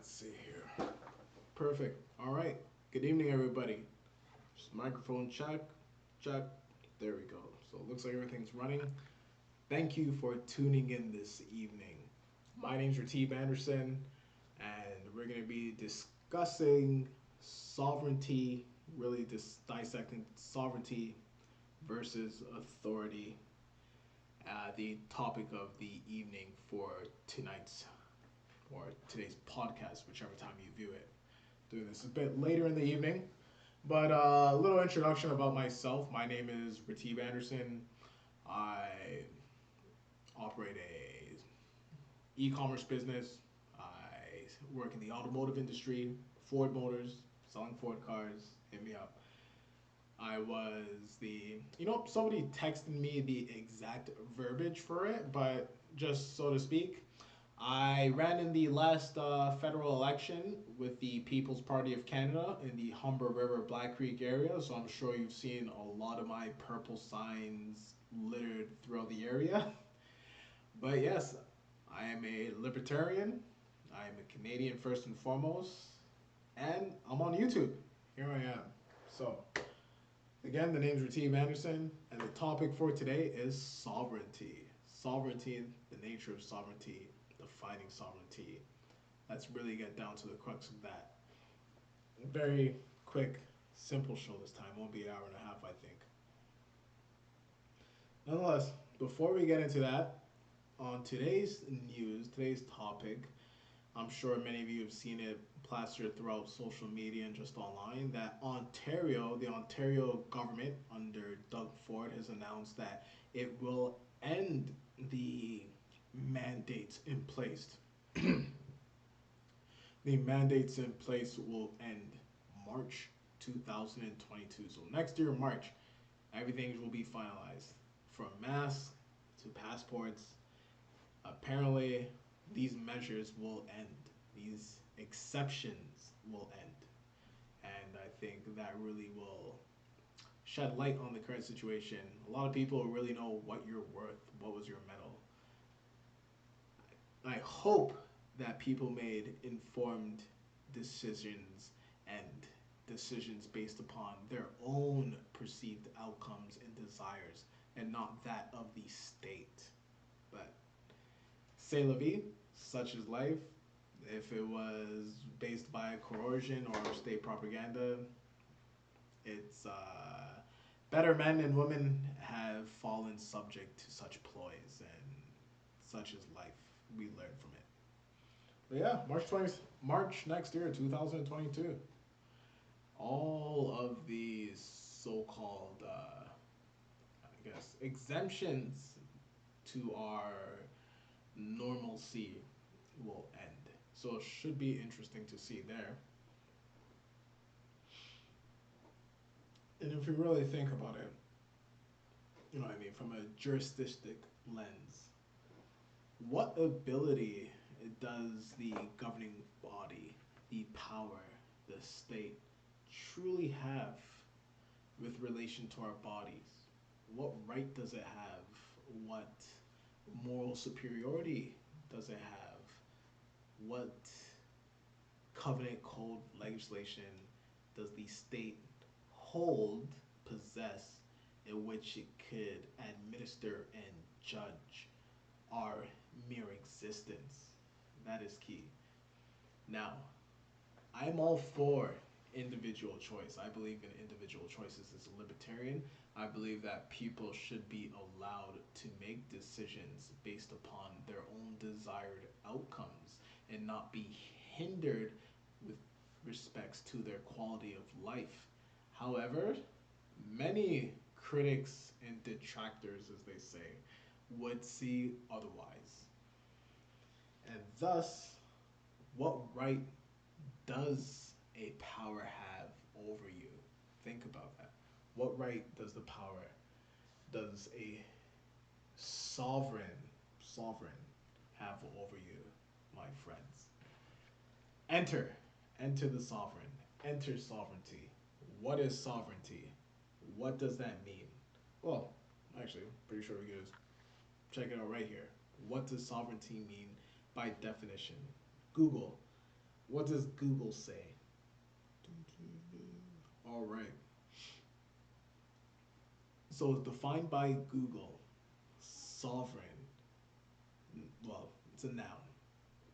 Let's see here. Perfect. All right. Good evening, everybody. Just microphone check, check. There we go. So it looks like everything's running. Thank you for tuning in this evening. My name's Raatib Anderson, and we're going to be discussing sovereignty, really dissecting sovereignty versus authority. The topic of the evening for tonight's or today's podcast, whichever time you view it. Doing this a bit later in the evening, but a little introduction about myself. My name is Raatib Anderson. I operate a e-commerce business. I work in the automotive industry, Ford Motors, selling Ford cars. Hit me up. I was somebody texted me the exact verbiage for it, but just so to speak, I ran in the last federal election with the People's Party of Canada in the Humber River Black Creek area, so I'm sure you've seen a lot of my purple signs littered throughout the area. But yes, I am a libertarian, I am a Canadian first and foremost, and I'm on YouTube. Here I am. So, again, the name's Raatib Anderson, and the topic for today is sovereignty. Sovereignty, the nature of sovereignty, defining sovereignty. Let's really get down to the crux of that. Very quick, simple show this time. Won't be an hour and a half, I think. Nonetheless, before we get into that, on today's news, today's topic, I'm sure many of you have seen it plastered throughout social media and just online, that the Ontario government under Doug Ford has announced that it will end the mandates in place. The mandates in place will end March 2022. So next year, March, everything will be finalized. From masks to passports, apparently these measures will end. These exceptions will end. And I think that really will shed light on the current situation. A lot of people really know what you're worth, what was your medal. I hope that people made informed decisions and decisions based upon their own perceived outcomes and desires and not that of the state. But c'est la vie, such is life. If it was based by coercion or state propaganda, it's better men and women have fallen subject to such ploys, and such is life. We learn from it. But yeah, March next year, 2022. All of these so-called, exemptions to our normalcy will end. So it should be interesting to see there. And if you really think about it, from a juristic lens, what ability does the governing body, the power, the state, truly have with relation to our bodies? What right does it have? What moral superiority does it have? What covenant code legislation does the state hold, possess, in which it could administer and judge our mere existence? That is key. Now, I'm all for individual choice. I believe in individual choices as a libertarian. I believe that people should be allowed to make decisions based upon their own desired outcomes and not be hindered with respects to their quality of life. However, many critics and detractors, as they say, would see otherwise. And thus, what right does a power have over you? Think about that. What right does a sovereign have over you, my friends? Enter the sovereign. Enter sovereignty. What is sovereignty? What does that mean? Well, actually, I'm pretty sure we can just check it out right here. What does sovereignty mean by definition? Google What does Google say? All right. So it's defined by Google. Sovereign. Well, it's a noun.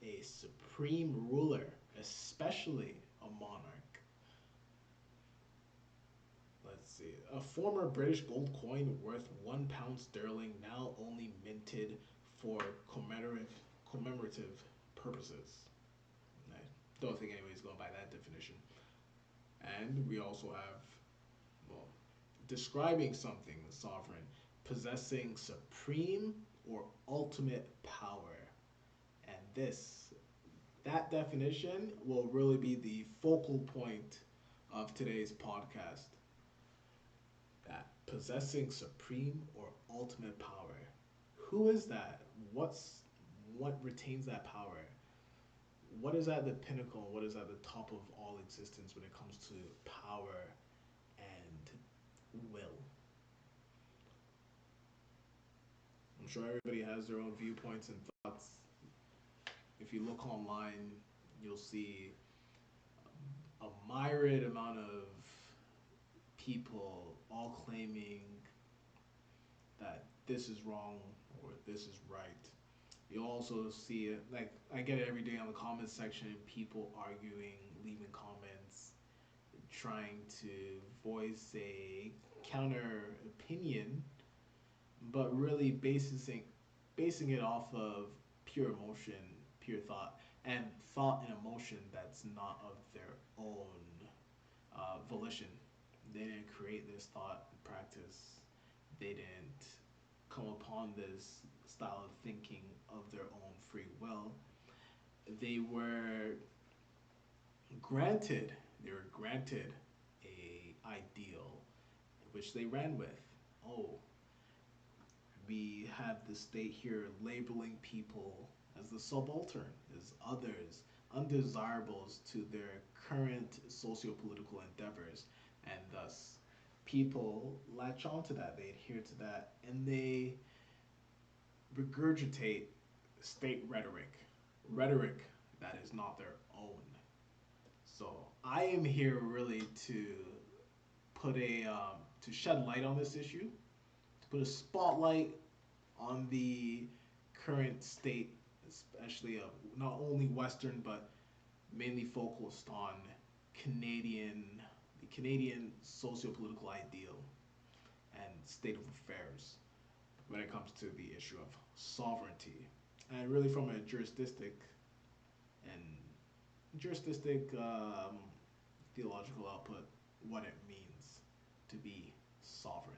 A supreme ruler, especially a monarch. Let's see. A former British gold coin worth £1 sterling, now only minted for commemorative purposes. I don't think anybody's going by that definition. And we also have, well, describing something sovereign, possessing supreme or ultimate power. And that definition will really be the focal point of today's podcast. That possessing supreme or ultimate power. Who is that? What retains that power? What is at the pinnacle? What is at the top of all existence when it comes to power and will? I'm sure everybody has their own viewpoints and thoughts. If you look online, you'll see a myriad amount of people all claiming that this is wrong or this is right. You'll also see it, like I get it every day on the comments section, people arguing, leaving comments, trying to voice a counter opinion, but really basing it off of pure emotion, pure thought, and thought and emotion that's not of their own volition. They didn't create this thought and practice. They didn't come upon this style of thinking of their own free will. They were granted they were granted a ideal which they ran with. Oh, we have the state here labeling people as the subaltern, as others, undesirables to their current socio-political endeavors, and thus people latch onto that, they adhere to that, and they regurgitate state rhetoric that is not their own. So I am here really to put to shed light on this issue, to put a spotlight on the current state, especially of not only Western but mainly focused on the Canadian socio-political ideal and state of affairs when it comes to the issue of sovereignty, and really from a juristic theological output, what it means to be sovereign.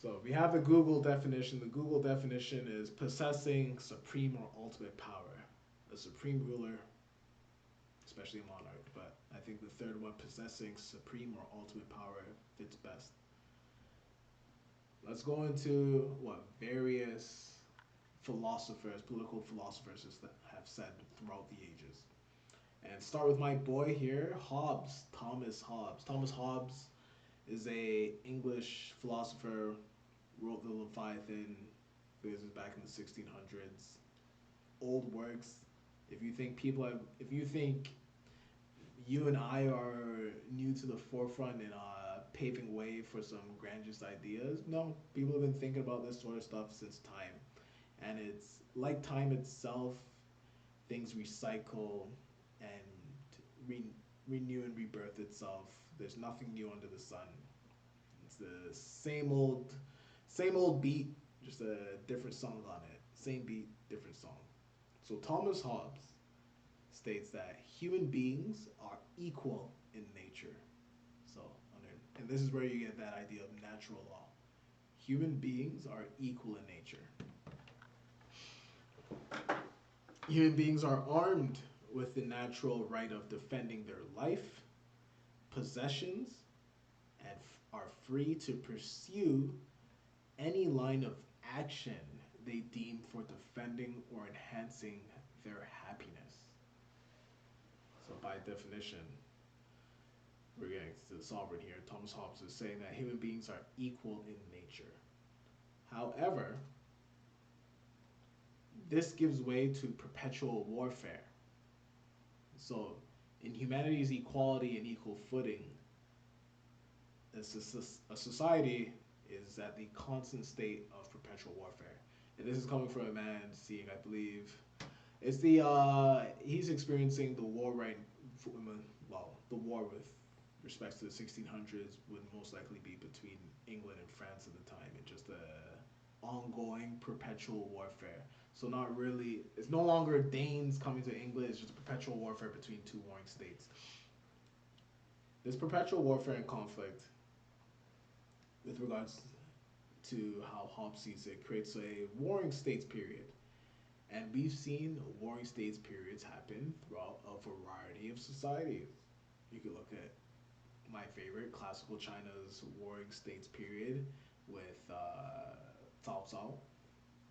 So we have the Google definition. The Google definition is possessing supreme or ultimate power, a supreme ruler, especially a monarch. But I think the third one, possessing supreme or ultimate power, fits best. Let's go into what various philosophers, political philosophers, have said throughout the ages. And start with my boy here, Hobbes, Thomas Hobbes. Thomas Hobbes is a English philosopher, wrote the Leviathan. This is back in the 1600s. Old works. If you think you and I are new to the forefront and paving way for some grandiose ideas, no, people have been thinking about this sort of stuff since time, and it's like time itself. Things recycle and renew and rebirth itself. There's nothing new under the sun. It's the same old beat, just a different song on it. Same beat, different song. So Thomas Hobbes states that human beings are equal in nature. So, and this is where you get that idea of natural law. Human beings are equal in nature. Human beings are armed with the natural right of defending their life, possessions, and are free to pursue any line of action they deem for defending or enhancing their happiness. So by definition, we're getting to the sovereign here. Thomas Hobbes is saying that human beings are equal in nature. However, this gives way to perpetual warfare So, in humanity's equality and equal footing, a society is at the constant state of perpetual warfare. And this is coming from a man seeing, I believe, it's the he's experiencing the war well, the war with respects to the 1600s would most likely be between England and France at the time, and just a ongoing perpetual warfare. So not really, it's no longer Danes coming to England. It's just a perpetual warfare between two warring states. This perpetual warfare and conflict, with regards to how Hobbes sees it, creates a warring states period. And we've seen warring states periods happen throughout a variety of societies. You could look at my favorite, classical China's warring states period with Cao Cao,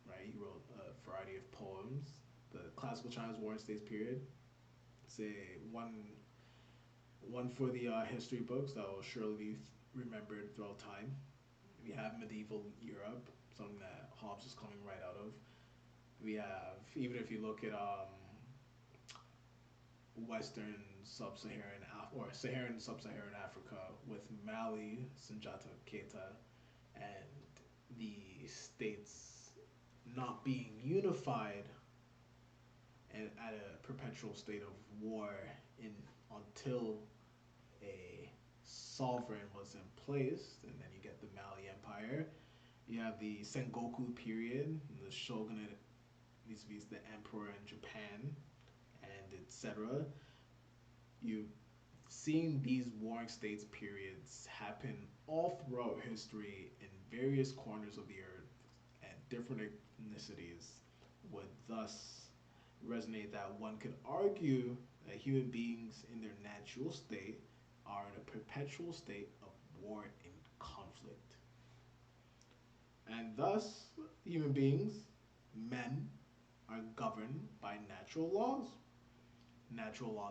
right? He wrote a variety of poems. The classical China's warring states period. It's a one for the history books that will surely be remembered throughout time. We have medieval Europe, something that Hobbes is coming right out of. We have, even if you look at Western Sub-Saharan or Saharan Sub-Saharan Africa with Mali, Sunjata Keita, and the states not being unified and at a perpetual state of war in until a sovereign was in place, and then you get the Mali Empire. You have the Sengoku period, the shogunate vis-a-vis the emperor in Japan, and etc. You've seen these warring states periods happen all throughout history in various corners of the earth, and different ethnicities would thus resonate that one could argue that human beings in their natural state are in a perpetual state of war and conflict. And thus, human beings, men, are governed by natural laws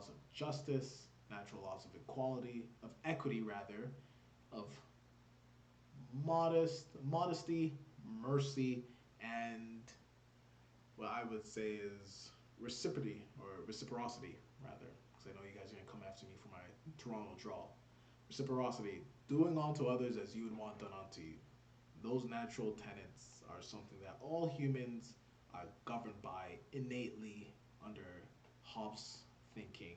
of justice, natural laws of equality, of equity rather, of modesty, mercy, and what I would say is reciprocity rather, because I know you guys are gonna come after me for my Toronto draw. Reciprocity, doing unto others as you would want done unto you. Those natural tenets are something that all humans are governed by innately under Hobbes' thinking,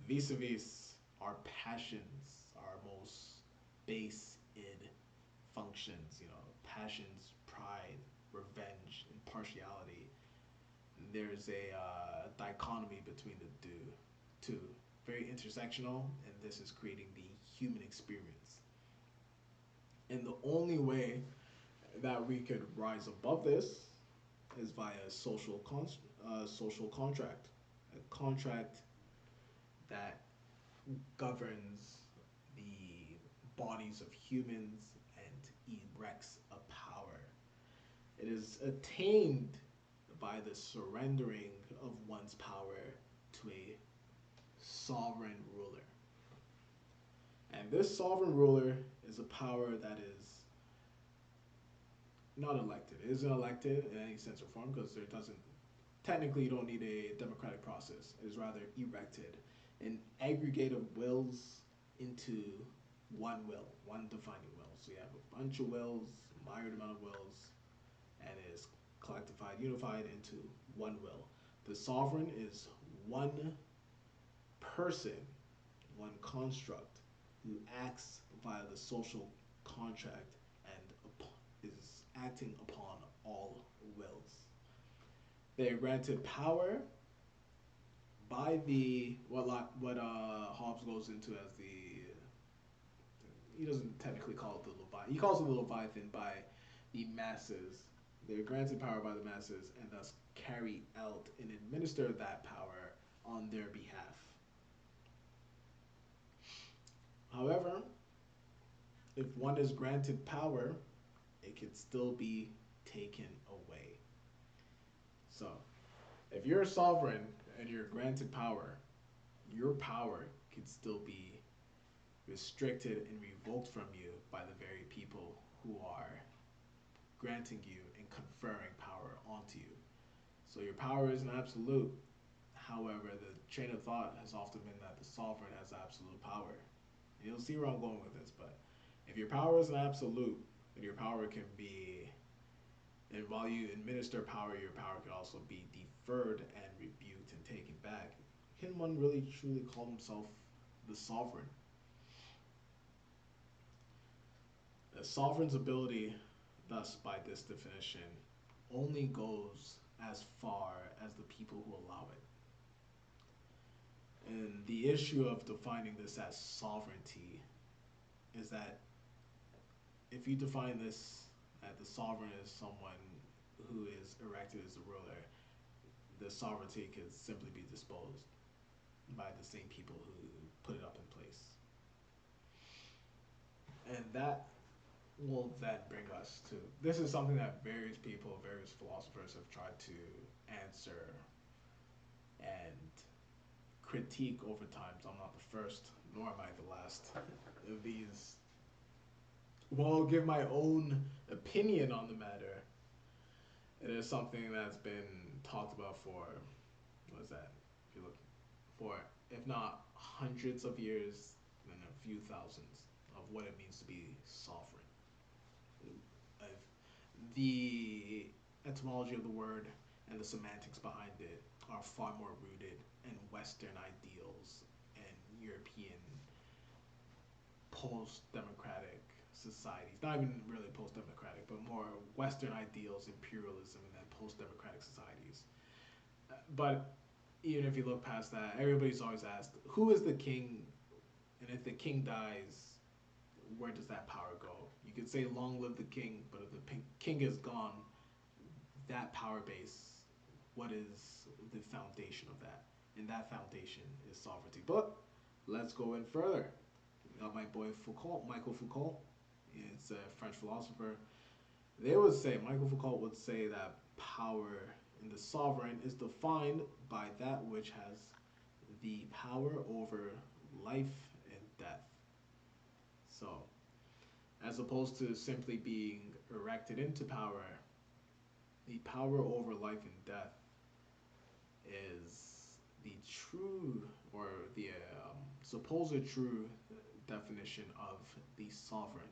vis-a-vis our passions, our most base id functions, passions, pride, revenge, impartiality. There's a dichotomy between the two, very intersectional, and this is creating the human experience. And the only way that we could rise above this is via social contract, a contract that governs the bodies of humans and erects a power. It is attained by the surrendering of one's power to a sovereign ruler. And this sovereign ruler is a power that is not elected. It isn't elected in any sense or form because there doesn't, technically you don't need a democratic process. It is rather erected, an aggregate of wills into one will, one defining will. So you have a bunch of wills, a myriad amount of wills, and it is collectivified, unified into one will. The sovereign is one person, one construct, who acts via the social contract and is acting upon all wills. They are granted power by the what Hobbes goes into as he doesn't technically call it the Leviathan. He calls it the Leviathan by the masses. They're granted power by the masses and thus carry out and administer that power on their behalf. However, if one is granted power, it can still be taken away. So, if you're a sovereign and you're granted power, your power can still be restricted and revoked from you by the very people who are granting you and conferring power onto you. So your power isn't absolute. However, the train of thought has often been that the sovereign has absolute power. You'll see where I'm going with this, but if your power is an absolute, then your power can be, and while you administer power, your power can also be deferred and rebuked and taken back. Can one really truly call himself the sovereign? The sovereign's ability, thus by this definition, only goes as far as the people who allow it. And the issue of defining this as sovereignty is that if you define this that the sovereign is someone who is erected as a ruler, the sovereignty could simply be disposed by the same people who put it up in place. And that will then bring us to, this is something that various people, various philosophers have tried to answer and critique over time. So I'm not the first, nor am I the last of these. Well, I'll give my own opinion on the matter. It is something that's been talked about for, what is that? If you look, for, if not hundreds of years, then a few thousands of what it means to be sovereign. The etymology of the word and the semantics behind it are far more rooted in Western ideals and European post-democratic societies. Not even really post-democratic, but more Western ideals, imperialism, and then post-democratic societies. But even if you look past that, everybody's always asked, who is the king? And if the king dies, where does that power go? You could say long live the king, but if the king is gone, that power base, what is the foundation of that? And that foundation is sovereignty. But let's go in further. We got my boy Foucault, Michael Foucault. It's a French philosopher. Michael Foucault would say that power in the sovereign is defined by that which has the power over life and death. So, as opposed to simply being erected into power, the power over life and death is the true, or the supposed true definition of the sovereign.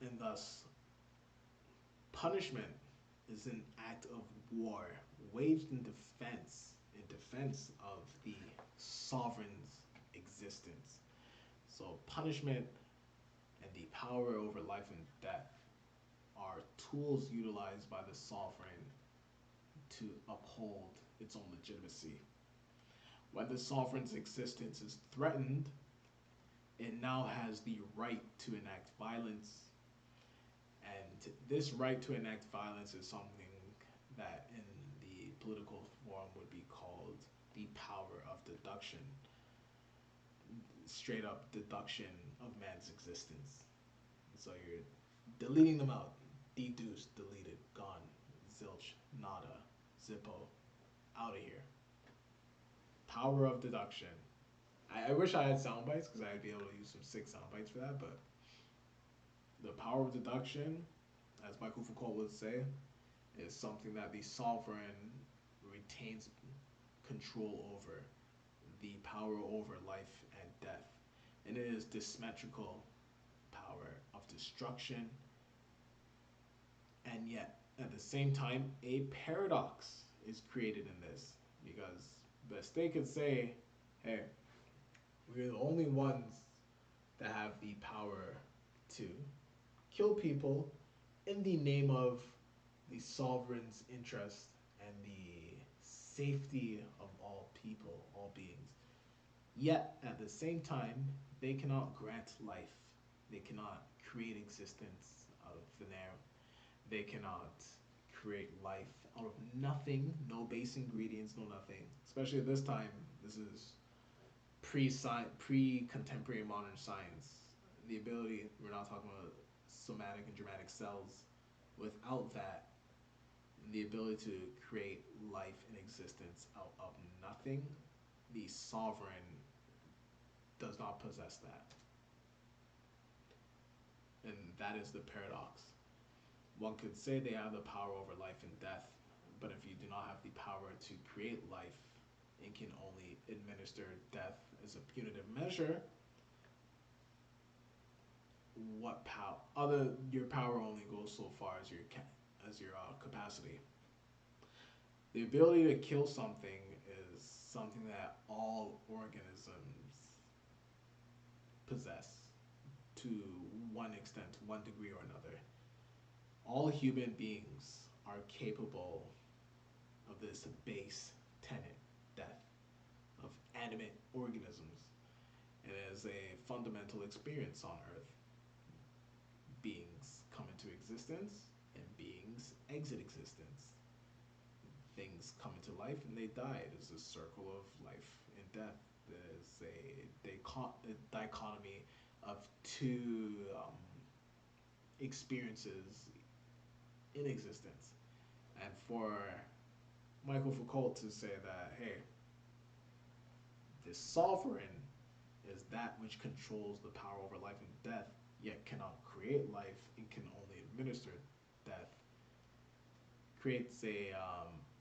And thus, punishment is an act of war waged in defense of the sovereign's existence. So punishment and the power over life and death are tools utilized by the sovereign to uphold its own legitimacy. When the sovereign's existence is threatened, it now has the right to enact violence. And this right to enact violence is something that in the political form would be called the power of deduction. Straight up deduction of man's existence. So you're deleting them out. Deduced, deleted, gone, zilch, nada, zippo, out of here. Power of deduction. I wish I had sound bites because I'd be able to use some sick sound bites for that, but the power of deduction, as Michael Foucault would say, is something that the sovereign retains control over, the power over life and death. And it is this symmetrical power of destruction, and yet at the same time a paradox is created in this, because best they could say, hey, we're the only ones that have the power to kill people in the name of the sovereign's interest and the safety of all people, all beings. Yet, at the same time, they cannot grant life. They cannot create existence out of thin air. They cannot create life out of nothing, no base ingredients, no nothing. Especially at this time, this is pre-contemporary modern science. The ability, we're not talking about somatic and dramatic cells. Without that, the ability to create life and existence out of nothing, the sovereign does not possess that. And that is the paradox. One could say they have the power over life and death, But if you do not have the power to create life and can only administer death as a punitive measure, what power? Your power only goes so far as your capacity. The ability to kill something is something that all organisms possess to one extent, to one degree or another. All human beings are capable of this base tenet, death, of animate organisms. It is a fundamental experience on Earth. Beings come into existence and beings exit existence. Things come into life and they die. It is a circle of life and death. There's a dichotomy of two experiences in existence. And for Michael Foucault to say that, hey, the sovereign is that which controls the power over life and death, yet cannot create life and can only administer death, creates a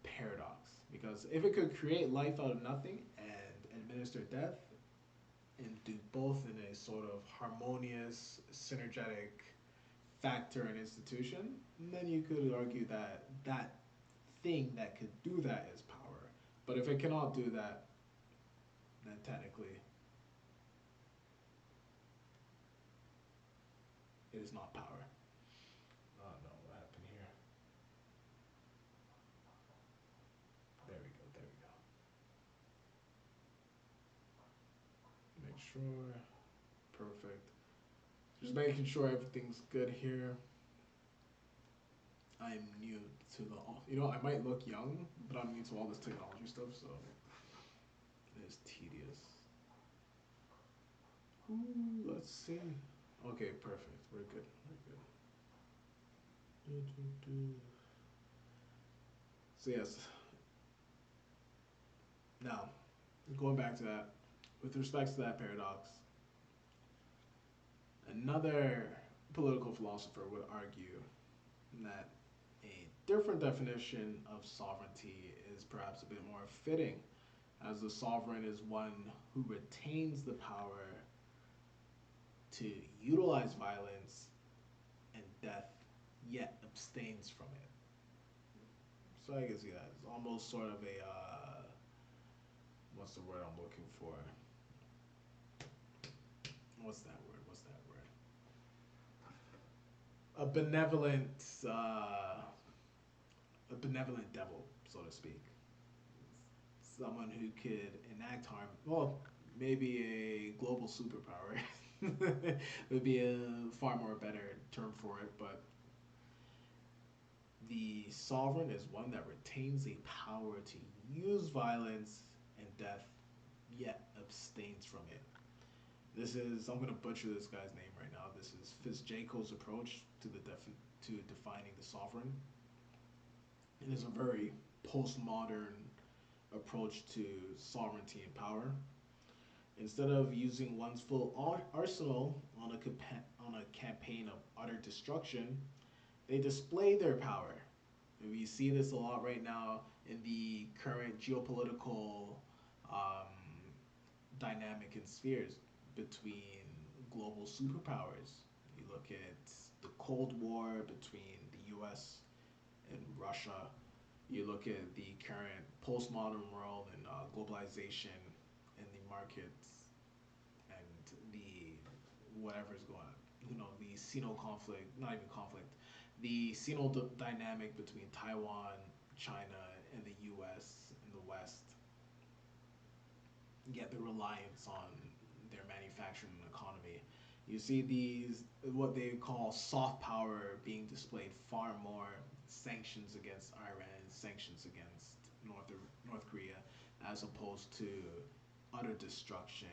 paradox. Because if it could create life out of nothing and administer death, and do both in a sort of harmonious, synergetic factor and institution, then you could argue that that thing that could do that is power. But if it cannot do that, then technically it is not power. Oh no, what happened here? There we go, there we go. Make sure, perfect. Just making sure everything's good here. I'm new to I might look young, but I'm new to all this technology stuff, so it is tedious. Ooh, let's see. Okay, perfect. We're good. We're good. So yes. Now, going back to that, with respect to that paradox, another political philosopher would argue that a different definition of sovereignty is perhaps a bit more fitting, as the sovereign is one who retains the power to utilize violence and death, yet abstains from it. So I can see that. It's almost sort of a, what's the word I'm looking for? What's that word? A benevolent devil, so to speak. Someone who could enact harm. Well, maybe a global superpower would be a far more better term for it, but the sovereign is one that retains a power to use violence and death, yet abstains from it. I'm going to butcher this guy's name right now. This is Fiskesjo's approach to defining the sovereign. It is a very postmodern approach to sovereignty and power. Instead of using one's full arsenal on a campaign of utter destruction, they display their power. And we see this a lot right now in the current geopolitical dynamic and spheres between global superpowers. You look at the Cold War between the US and Russia. You look at the current postmodern world and globalization and the markets and the whatever's going on. The Sino conflict, not even conflict, the Sino dynamic between Taiwan, China, and the US and the West. Yet the reliance on their manufacturing economy. You see these, what they call soft power being displayed far more, sanctions against Iran, sanctions against North Korea, as opposed to utter destruction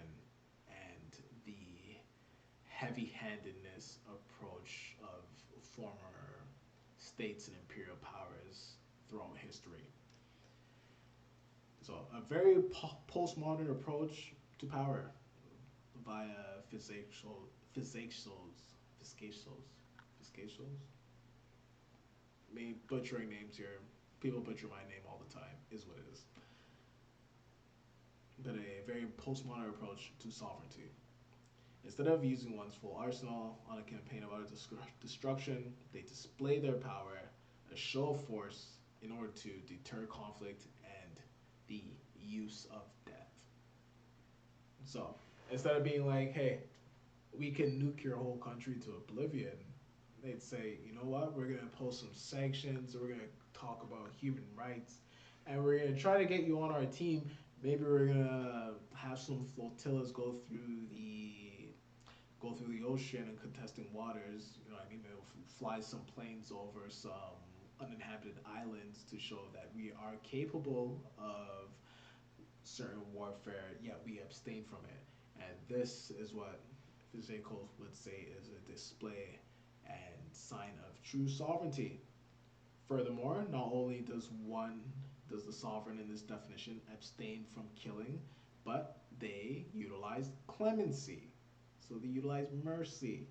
and the heavy-handedness approach of former states and imperial powers throughout history. So a very postmodern approach to power via Fiskesjo's. Maybe butchering names here. People butcher my name all the time, is what it is. But a very postmodern approach to sovereignty. Instead of using one's full arsenal on a campaign of utter destruction, they display their power, a show of force, in order to deter conflict and the use of death. So, instead of being like, hey, we can nuke your whole country to oblivion, they'd say, you know what, we're going to impose some sanctions, we're going to talk about human rights, and we're going to try to get you on our team. Maybe we're going to have some flotillas go through the ocean and contesting waters. You know, I mean, they'll fly some planes over some uninhabited islands to show that we are capable of certain warfare, yet we abstain from it. And this is what Fiskesjo would say is a display and sign of true sovereignty. Furthermore, not only does the sovereign in this definition abstain from killing, but they utilize clemency. So they utilize mercy.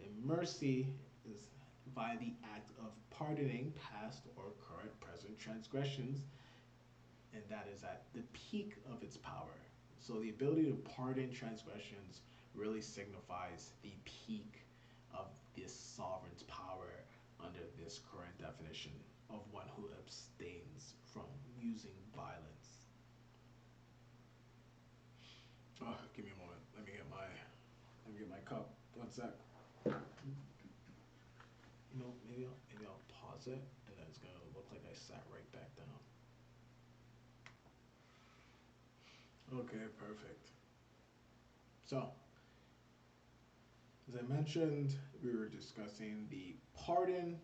And mercy is by the act of pardoning past or current present transgressions, and that is at the peak of its power. So the ability to pardon transgressions really signifies the peak of this sovereign's power under this current definition of one who abstains from using violence. Oh, give me a moment. Let me get my cup. One sec. You know, maybe I'll pause it, and then it's gonna look like I sat right back down. Okay, perfect. So, as I mentioned, we were discussing the pardon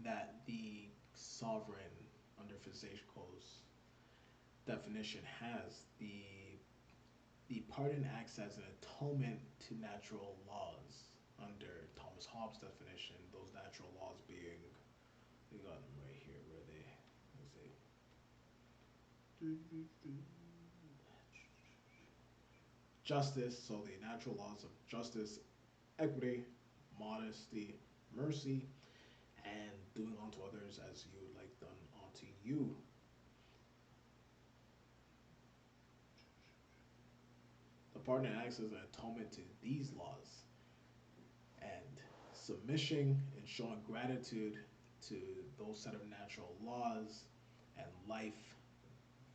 that the sovereign under Fiskesjo's definition has. The pardon acts as an atonement to natural laws under Thomas Hobbes' definition. Those natural laws being, we got them right here. Where they? Let's see. Justice. So the natural laws of justice, equity, modesty, mercy, and doing unto others as you would like done unto you. The pardon acts as an atonement to these laws, and submission and showing gratitude to those set of natural laws and life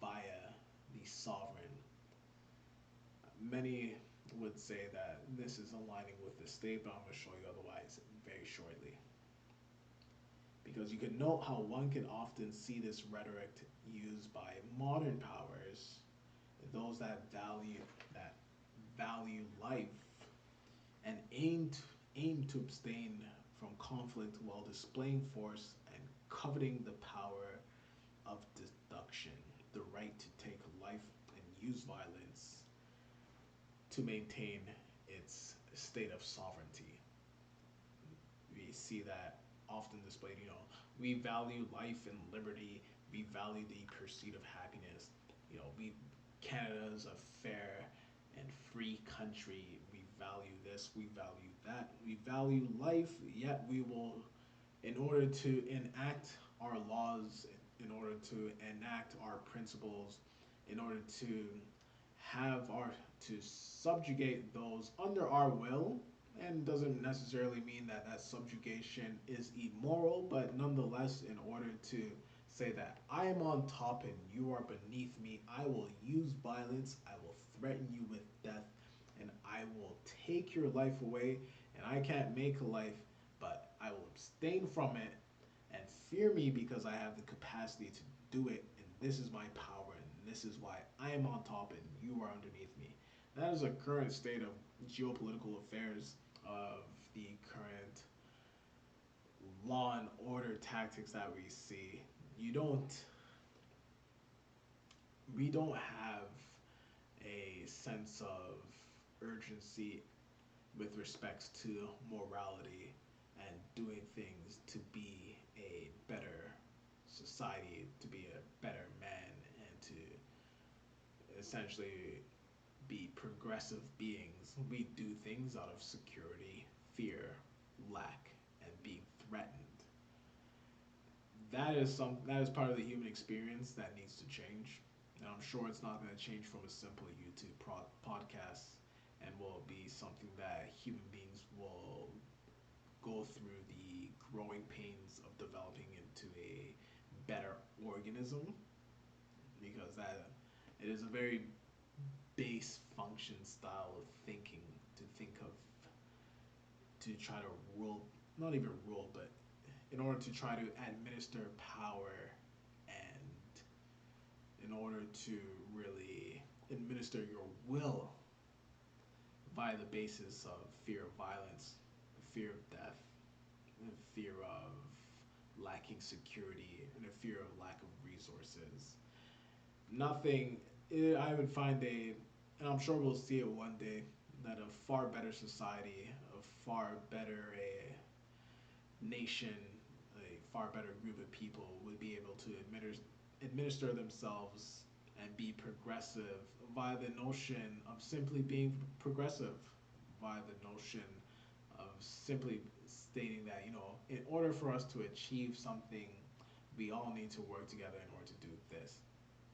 via the sovereign. Many would say that this is aligning with the state, but I'm going to show you otherwise very shortly. Because you can note how one can often see this rhetoric used by modern powers, those that value life and aim to abstain from conflict while displaying force and coveting the power of deduction, the right to take life and use violence to maintain its state of sovereignty. We see that often displayed, you know, we value life and liberty, we value the pursuit of happiness. You know, Canada's a fair and free country. We value this, we value that. We value life, yet we will, in order to enact our laws, in order to enact our principles, in order to to subjugate those under our will, and doesn't necessarily mean that that subjugation is immoral, but nonetheless, in order to say that I am on top and you are beneath me, I will use violence, I will threaten you with death, and I will take your life away, and I can't make a life, but I will abstain from it and fear me because I have the capacity to do it, and this is my power, and this is why I am on top and you are underneath me. That is a current state of geopolitical affairs of the current law and order tactics that we see. We don't have a sense of urgency with respects to morality and doing things to be a better society, to be a better man, and to essentially be progressive beings. We do things out of security, fear, lack, and being threatened. that is part of the human experience that needs to change. And I'm sure it's not going to change from a simple YouTube podcast, and will be something that human beings will go through the growing pains of developing into a better organism, because that it is a very base function style of thinking to think of, to try to rule, not even rule, but in order to try to administer power, and in order to really administer your will via the basis of fear of violence, fear of death, and fear of lacking security, and a fear of lack of resources. Nothing, I would find and I'm sure we'll see it one day, that a far better society, a far better nation, a far better group of people would be able to administer themselves and be progressive via the notion of simply being progressive, via the notion of simply stating that, in order for us to achieve something, we all need to work together in order to do this,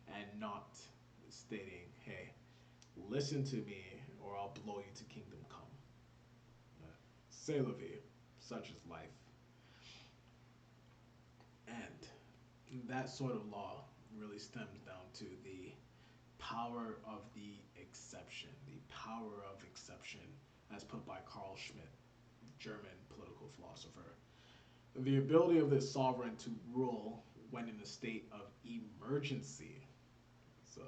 and not stating, hey, listen to me or I'll blow you to kingdom come. C'est la vie, such is life. And that sort of law really stems down to the power of the exception, the power of exception as put by Carl Schmitt, German political philosopher. The ability of the sovereign to rule when in a state of emergency. So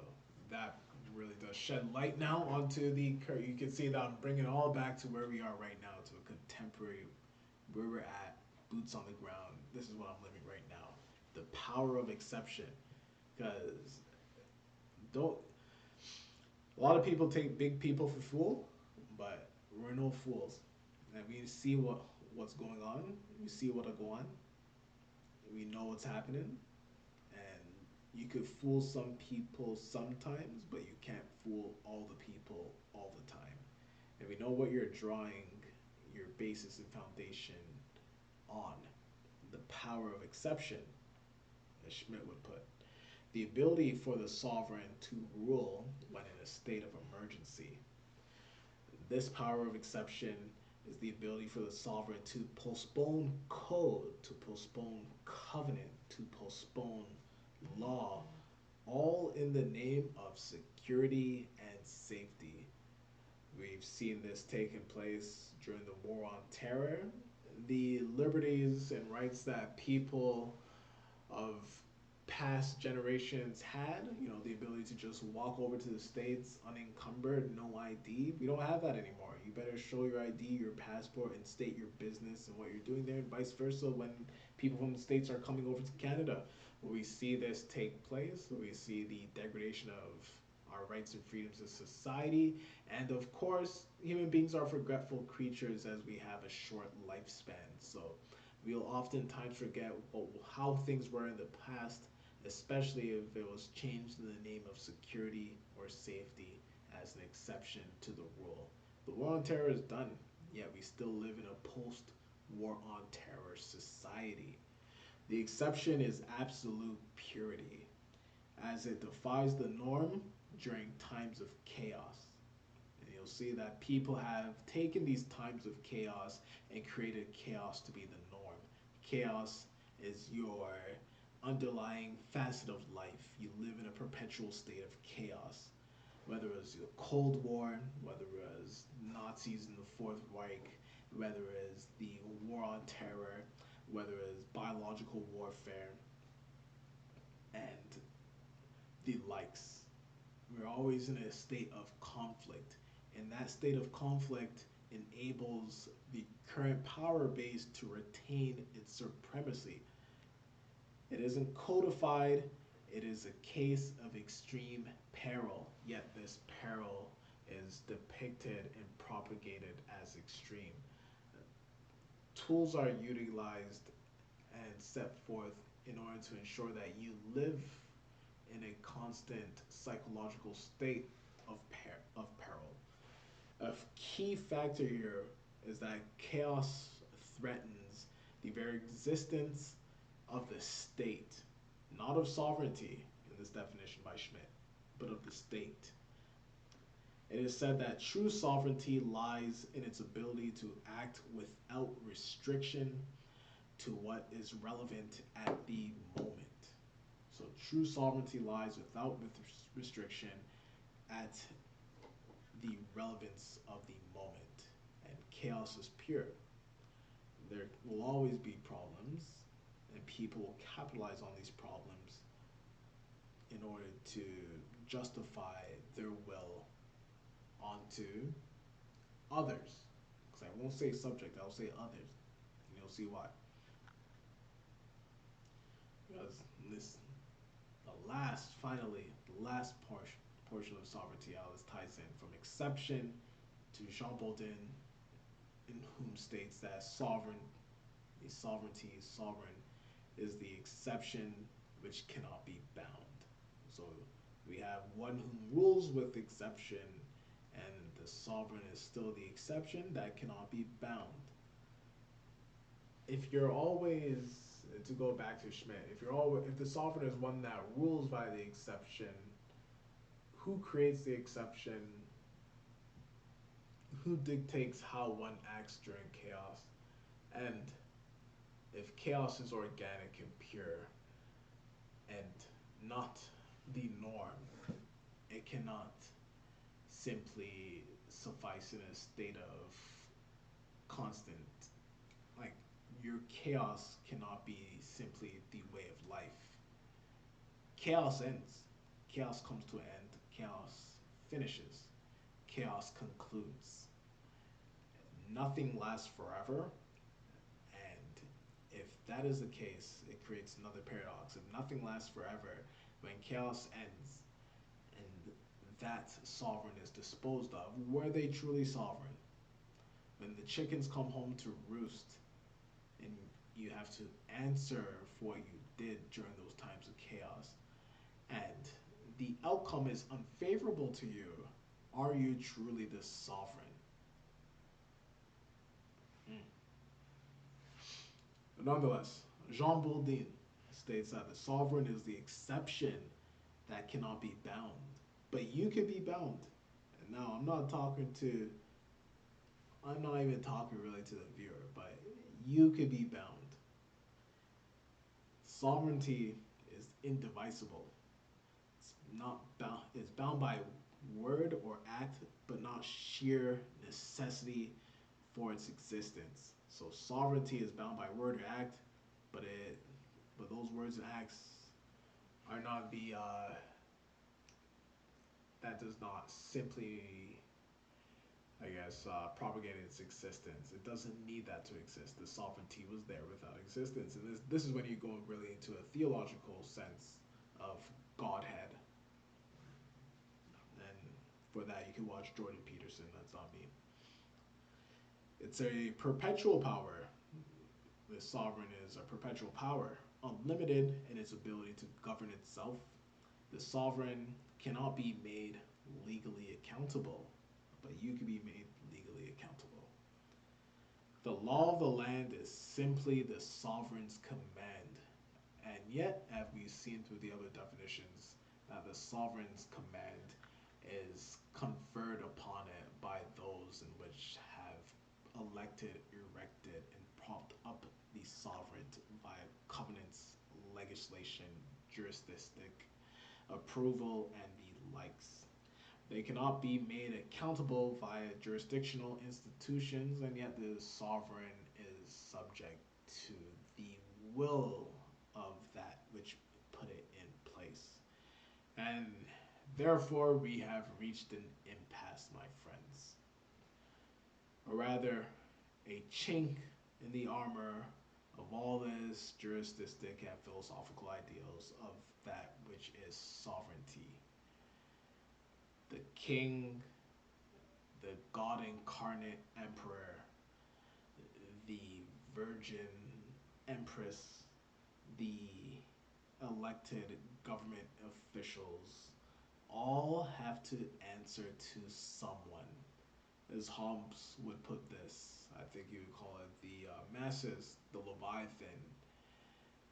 that really does shed light now onto you can see that I'm bringing it all back to where we are right now, to a contemporary, where we're at, boots on the ground. This is what I'm living right now. The power of exception. Because don't a lot of people take big people for fool, but we're no fools. And we see what's going on. We see what'll go on. We know what's happening. And you could fool some people sometimes, but you can't fool all the people all the time. And we know what you're drawing your basis and foundation on. The power of exception, as Schmitt would put. The ability for the sovereign to rule when in a state of emergency. This power of exception is the ability for the sovereign to postpone code, to postpone covenant, to postpone law, all in the name of security and safety. We've seen this taking place during the War on Terror. The liberties and rights that people of past generations had, the ability to just walk over to the States unencumbered, no ID. We don't have that anymore. You better show your ID, your passport, and state your business and what you're doing there, and vice versa when people from the States are coming over to Canada. We see this take place. We see the degradation of our rights and freedoms as society. And of course, human beings are forgetful creatures as we have a short lifespan. So we'll oftentimes forget how things were in the past, especially if it was changed in the name of security or safety as an exception to the rule. The war on terror is done, yet we still live in a post-war on terror society. The exception is absolute purity, as it defies the norm during times of chaos. And you'll see that people have taken these times of chaos and created chaos to be the norm. Chaos is your underlying facet of life. You live in a perpetual state of chaos. Whether it was the Cold War, whether it was Nazis in the Fourth Reich, whether it is the War on Terror, whether it is biological warfare, and the likes. We're always in a state of conflict, and that state of conflict enables the current power base to retain its supremacy. It isn't codified, it is a case of extreme peril, yet this peril is depicted and propagated as extreme. Tools are utilized and set forth in order to ensure that you live in a constant psychological state of peril. A key factor here is that chaos threatens the very existence of the state, not of sovereignty in this definition by Schmitt, but of the state. It is said that true sovereignty lies in its ability to act without restriction to what is relevant at the moment. So true sovereignty lies without restriction at the relevance of the moment. And chaos is pure. There will always be problems, and people will capitalize on these problems in order to justify their will onto others. Because I won't say subject, I'll say others. And you'll see why. Because this, the last portion of sovereignty, how this ties in from exception to Jean Bodin, in whom states that sovereign is the exception which cannot be bound. So we have one who rules with exception, and the sovereign is still the exception that cannot be bound. If you're always, to go back to Schmitt, if the sovereign is one that rules by the exception, who creates the exception? Who dictates how one acts during chaos? And if chaos is organic and pure and not the norm, it cannot simply suffice in a state of constant, like, your chaos cannot be simply the way of life. Chaos ends. Chaos comes to an end. Chaos finishes. Chaos concludes. Nothing lasts forever. And if that is the case, it creates another paradox. If nothing lasts forever, when chaos ends and that sovereign is disposed of, were they truly sovereign? When the chickens come home to roost and you have to answer for what you did during those times of chaos, and the outcome is unfavorable to you, are you truly the sovereign? But nonetheless, Jean Bodin states that the sovereign is the exception that cannot be bound. But you can be bound. And now I'm not even talking really to the viewer, but you could be bound. Sovereignty is indivisible. It's bound by word or act, but not sheer necessity for its existence. So sovereignty is bound by word or act, but those words and acts are not that does not simply, I guess, propagate its existence. It doesn't need that to exist. The sovereignty was there without existence. And this is when you go really into a theological sense of Godhead. And for that, you can watch Jordan Peterson. That's not me. It's a perpetual power. The sovereign is a perpetual power, unlimited in its ability to govern itself. The sovereign cannot be made legally accountable, but you can be made legally accountable. The law of the land is simply the sovereign's command, and yet, as we've seen through the other definitions, that the sovereign's command is conferred upon it by those in which have elected, erected, and propped up the sovereign via covenants, legislation, jurisdictic approval, and the likes. They cannot be made accountable via jurisdictional institutions, and yet the sovereign is subject to the will of that which put it in place. And therefore, we have reached an impasse, my friends. Or rather, a chink in the armor of all this juristic and philosophical ideals of that which is sovereignty. The king, the God incarnate emperor, the virgin empress, the elected government officials, all have to answer to someone. As Hobbes would put this, I think you would call it the masses, the Leviathan,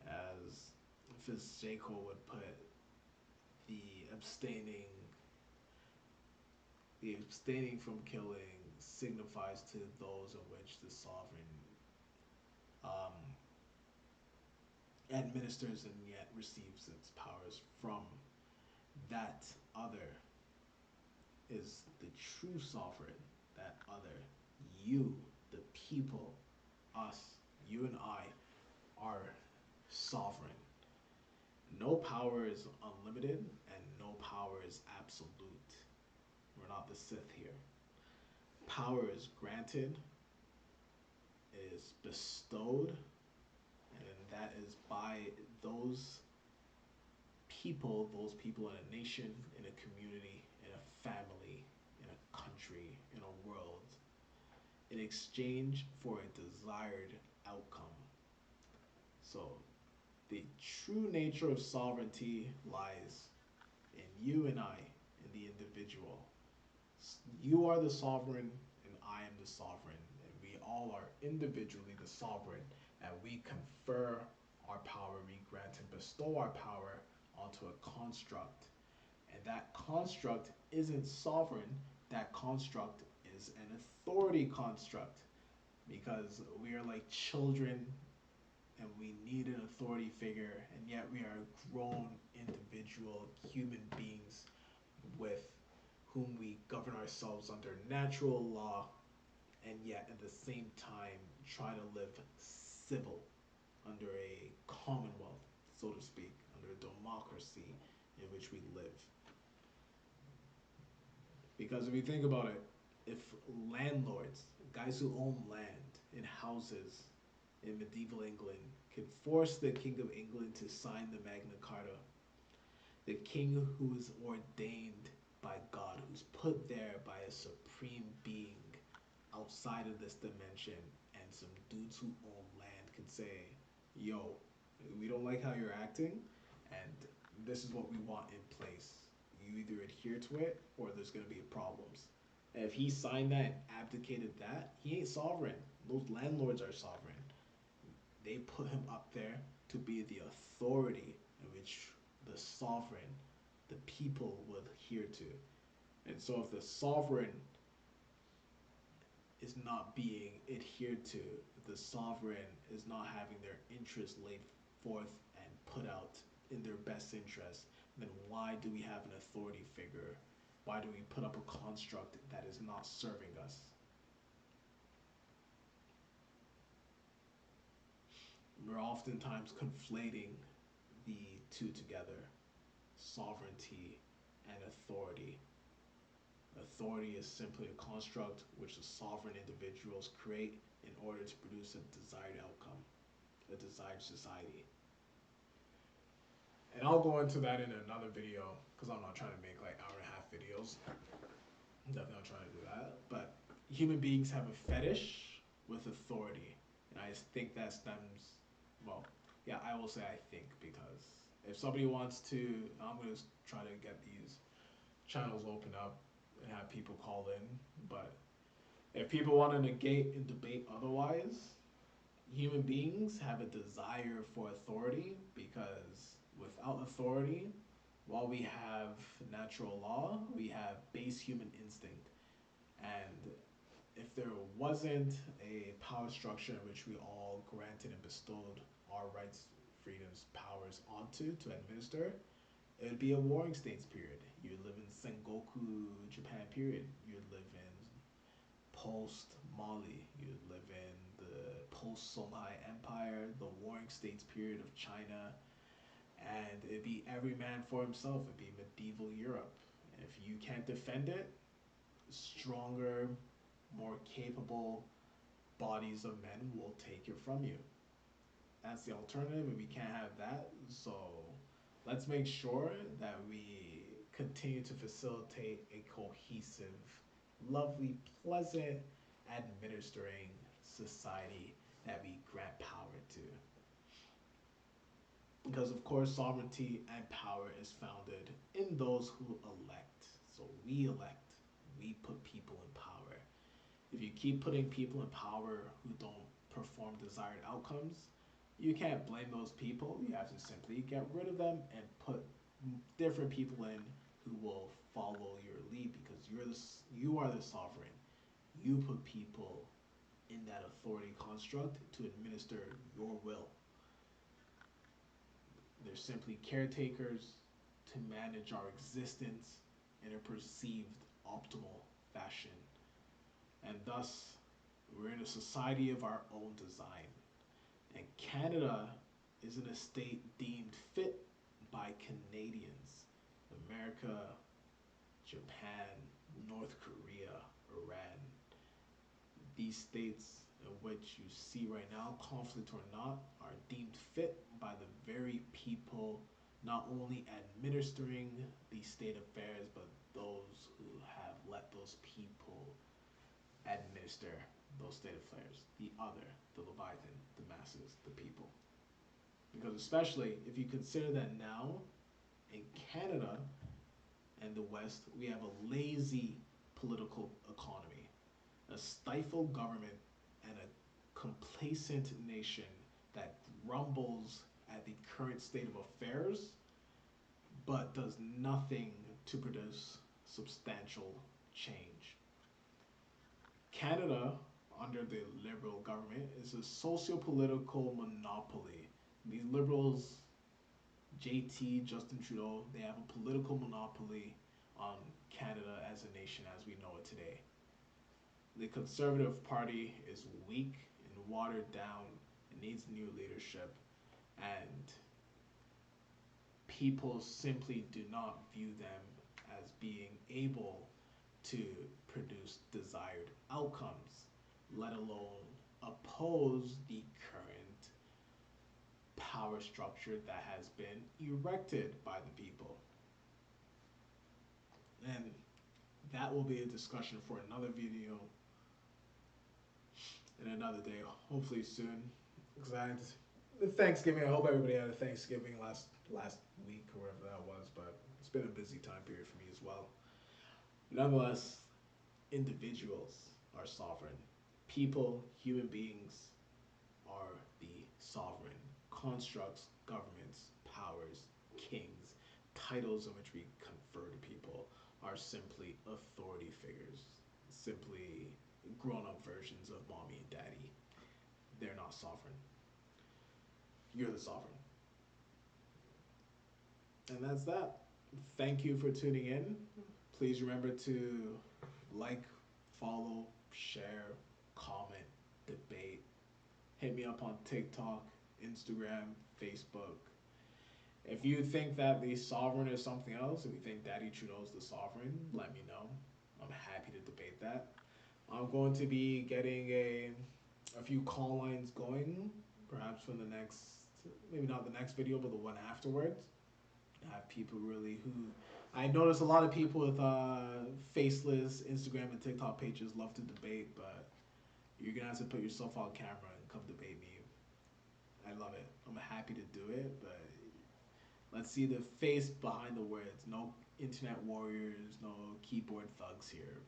as Fiskesjo would put, the abstaining the abstaining from killing signifies to those in which the sovereign um, administers and yet receives its powers from. That other is the true sovereign. That other, you, the people, us, you and I, are sovereign. No power is unlimited and no power is absolute. We're not the Sith here. Power is granted, is bestowed, and that is by those those people in a nation, in a community, in a family, in a country, in a world, in exchange for a desired outcome. So the true nature of sovereignty lies in you and I, in the individual. You are the sovereign and I am the sovereign, and we all are individually the sovereign, and we confer our power, we grant and bestow our power onto a construct. And that construct isn't sovereign, that construct is an authority construct, because we are like children and we need an authority figure, and yet we are grown individual human beings with whom we govern ourselves under natural law, and yet at the same time try to live civil under a commonwealth, so to speak, under a democracy in which we live. Because if you think about it, if landlords, guys who own land in houses in medieval England, could force the King of England to sign the Magna Carta, the king who is ordained by God, who's put there by a supreme being outside of this dimension, and some dudes who own land could say, yo, we don't like how you're acting, and this is what we want in place. You either adhere to it, or there's going to be problems. And if he signed that and abdicated that, he ain't sovereign. Those landlords are sovereign. They put him up there to be the authority in which the sovereign, the people, would adhere to. And so if the sovereign is not being adhered to, if the sovereign is not having their interests laid forth and put out in their best interest, then why do we have an authority figure? Why do we put up a construct that is not serving us? We're oftentimes conflating the two together, sovereignty and authority. Authority is simply a construct which the sovereign individuals create in order to produce a desired outcome, a desired society. And I'll go into that in another video, because I'm not trying to make like hour-and-a-half videos. I'm definitely not trying to do that. But human beings have a fetish with authority. And I think that stems, well, yeah, I will say I think, because if somebody wants to, I'm going to try to get these channels open up and have people call in. But if people want to negate and debate otherwise, human beings have a desire for authority, because without authority, while we have natural law, we have base human instinct. And if there wasn't a power structure in which we all granted and bestowed our rights, freedoms, powers onto to administer, it would be a warring states period. You would live in Sengoku Japan period. You would live in post Mali. You would live in the post Songhai Empire, the warring states period of China, and it'd be every man for himself. It'd be medieval Europe. And if you can't defend it, stronger, more capable bodies of men will take it from you. That's the alternative, and we can't have that. So let's make sure that we continue to facilitate a cohesive, lovely, pleasant, administering society that we grant power to. Because of course sovereignty and power is founded in those who elect. So we elect, we put people in power. If you keep putting people in power who don't perform desired outcomes, You can't blame those people. You have to simply get rid of them and put different people in who will follow your lead because you are the sovereign. You put people in that authority construct to administer your will. They're simply caretakers to manage our existence in a perceived optimal fashion. And thus, we're in a society of our own design. And Canada is in a state deemed fit by Canadians. America, Japan, North Korea, Iran, these states in which you see right now, conflict or not, are deemed fit by the very people not only administering these state affairs, but those who have let those people administer those state affairs. The other, the Leviathan, the masses, the people. Because especially if you consider that now in Canada and the West, we have a lazy political economy, a stifled government, and a complacent nation that grumbles at the current state of affairs but does nothing to produce substantial change. Canada, under the Liberal government, is a socio-political monopoly. These Liberals, JT, Justin Trudeau, they have a political monopoly on Canada as a nation as we know it today. The Conservative Party is weak and watered down. It needs new leadership. And people simply do not view them as being able to produce desired outcomes, let alone oppose the current power structure that has been erected by the people. And that will be a discussion for another video in another day, hopefully soon. Because I had Thanksgiving. I hope everybody had a Thanksgiving last week or whatever that was, but it's been a busy time period for me as well. Nonetheless, individuals are sovereign. People, human beings, are the sovereign. Constructs, governments, powers, kings, titles in which we confer to people are simply authority figures, simply grown-up versions of mommy and daddy. They're not sovereign. You're the sovereign. And that's that. Thank you for tuning in. Please remember to like, follow, share, comment, debate. Hit me up on TikTok, Instagram, Facebook. If you think that the sovereign is something else, if you think Daddy Trudeau is the sovereign, let me know. I'm happy to debate that. I'm going to be getting a few call lines going, perhaps from the next, maybe not the next video, but the one afterwards. I have people really who, I notice a lot of people with faceless Instagram and TikTok pages love to debate, but you're going to have to put yourself on camera and come debate me. I love it. I'm happy to do it, but let's see the face behind the words. No internet warriors, no keyboard thugs here.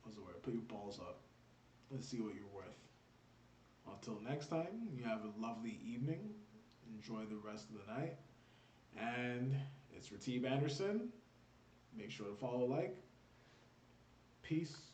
What's the word? Put your balls up. Let's see what you're worth. Until next time, you have a lovely evening. Enjoy the rest of the night. And it's Raatib Anderson. Make sure to follow, like. Peace.